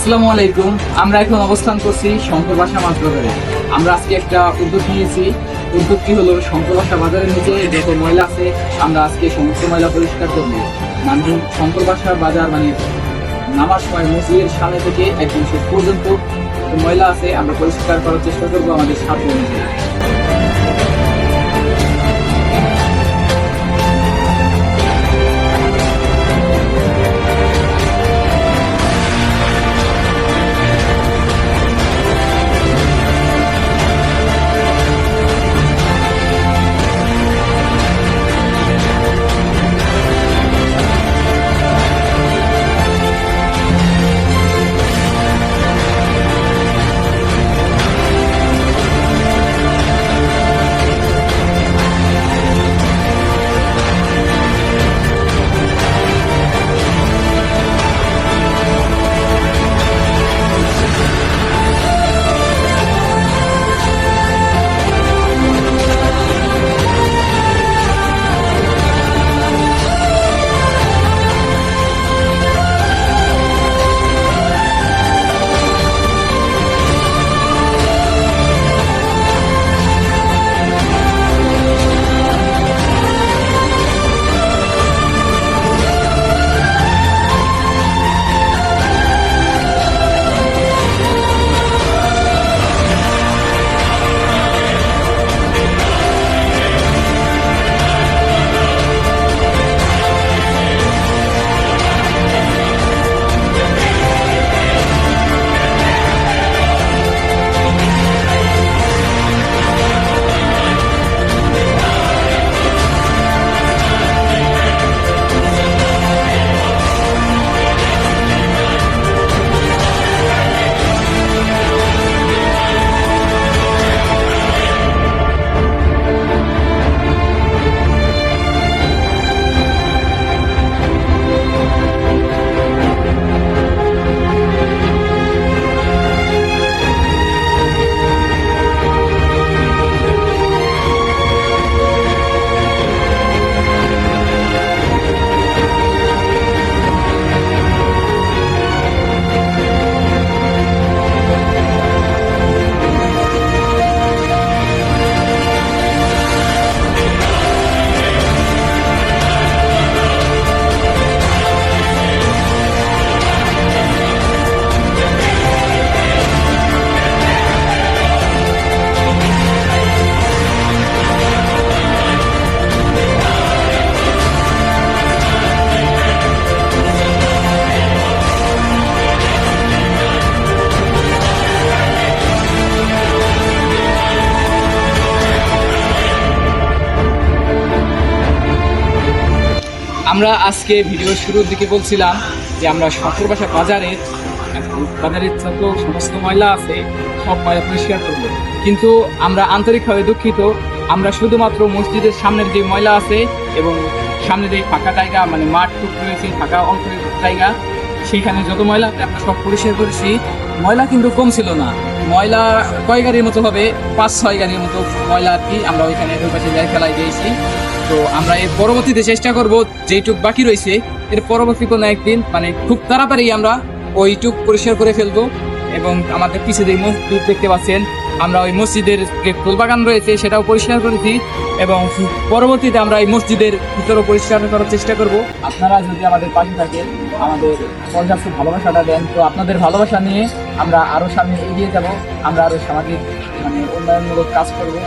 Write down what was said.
আসসালামু আলাইকুম। আমরা এখন অবস্থান করছি শঙ্করবাসা মাছ বাজারে। আমরা আজকে একটা উদ্যোগ নিয়েছি। উদ্যোগটি হলো শঙ্করবাসা বাজারের নিচে যত ময়লা আছে আমরা আজকে সমস্ত ময়লা পরিষ্কার করবো। মানে শঙ্করবাসা বাজার মানে নামার সময় মসজিদের সামনে থেকে একদম শেষ পর্যন্ত ময়লা আছে আমরা পরিষ্কার করার চেষ্টা করবো আমাদের সাধ্য অনুযায়ী। আমরা আজকে ভিডিও শুরুর দিকে বলছিলাম যে আমরা শঙ্করবাসা বাজারের যত সমস্ত ময়লা আছে সব ময়লা পরিষ্কার করবো, কিন্তু আমরা আন্তরিকভাবে দুঃখিত। আমরা শুধুমাত্র মসজিদের সামনের যে ময়লা আছে এবং সামনে যে ফাঁকা জায়গা মানে মাঠ রয়েছে ফাঁকা অঞ্চলের জায়গা সেইখানে যত ময়লা আছে আমরা সব পরিষ্কার করেছি। ময়লা কিন্তু কম ছিল না, ময়লা কয় গাড়ির মতো হবে, 5-6 গাড়ির মতো ময়লা আর কি আমরা ওইখানে ওই পাশে যাই ফেলাই দিয়েছি। তো আমরা এর পরবর্তীতে চেষ্টা করব যেইটুক বাকি রয়েছে এর পরবর্তী কোনো একদিন মানে খুব তাড়াতাড়ি আমরা ওইটুক পরিষ্কার করে ফেলবো। এবং আমাদের পিছিয়ে যে মসজিদ দেখতে পাচ্ছেন আমরা ওই মসজিদের যে ফুলবাগান রয়েছে সেটাও পরিষ্কার করেছি এবং পরবর্তীতে আমরা এই মসজিদের ভিতরও পরিষ্কার করার চেষ্টা করব। আপনারা যদি আমাদের পাশে থাকেন আমাদের পর্যাপ্ত ভালোবাসাটা দেন, তো আপনাদের ভালোবাসা নিয়ে আমরা আরও সামনে এগিয়ে যাব, আমরা আরও সামাজিক মানে উন্নয়নমূলক কাজ করবো।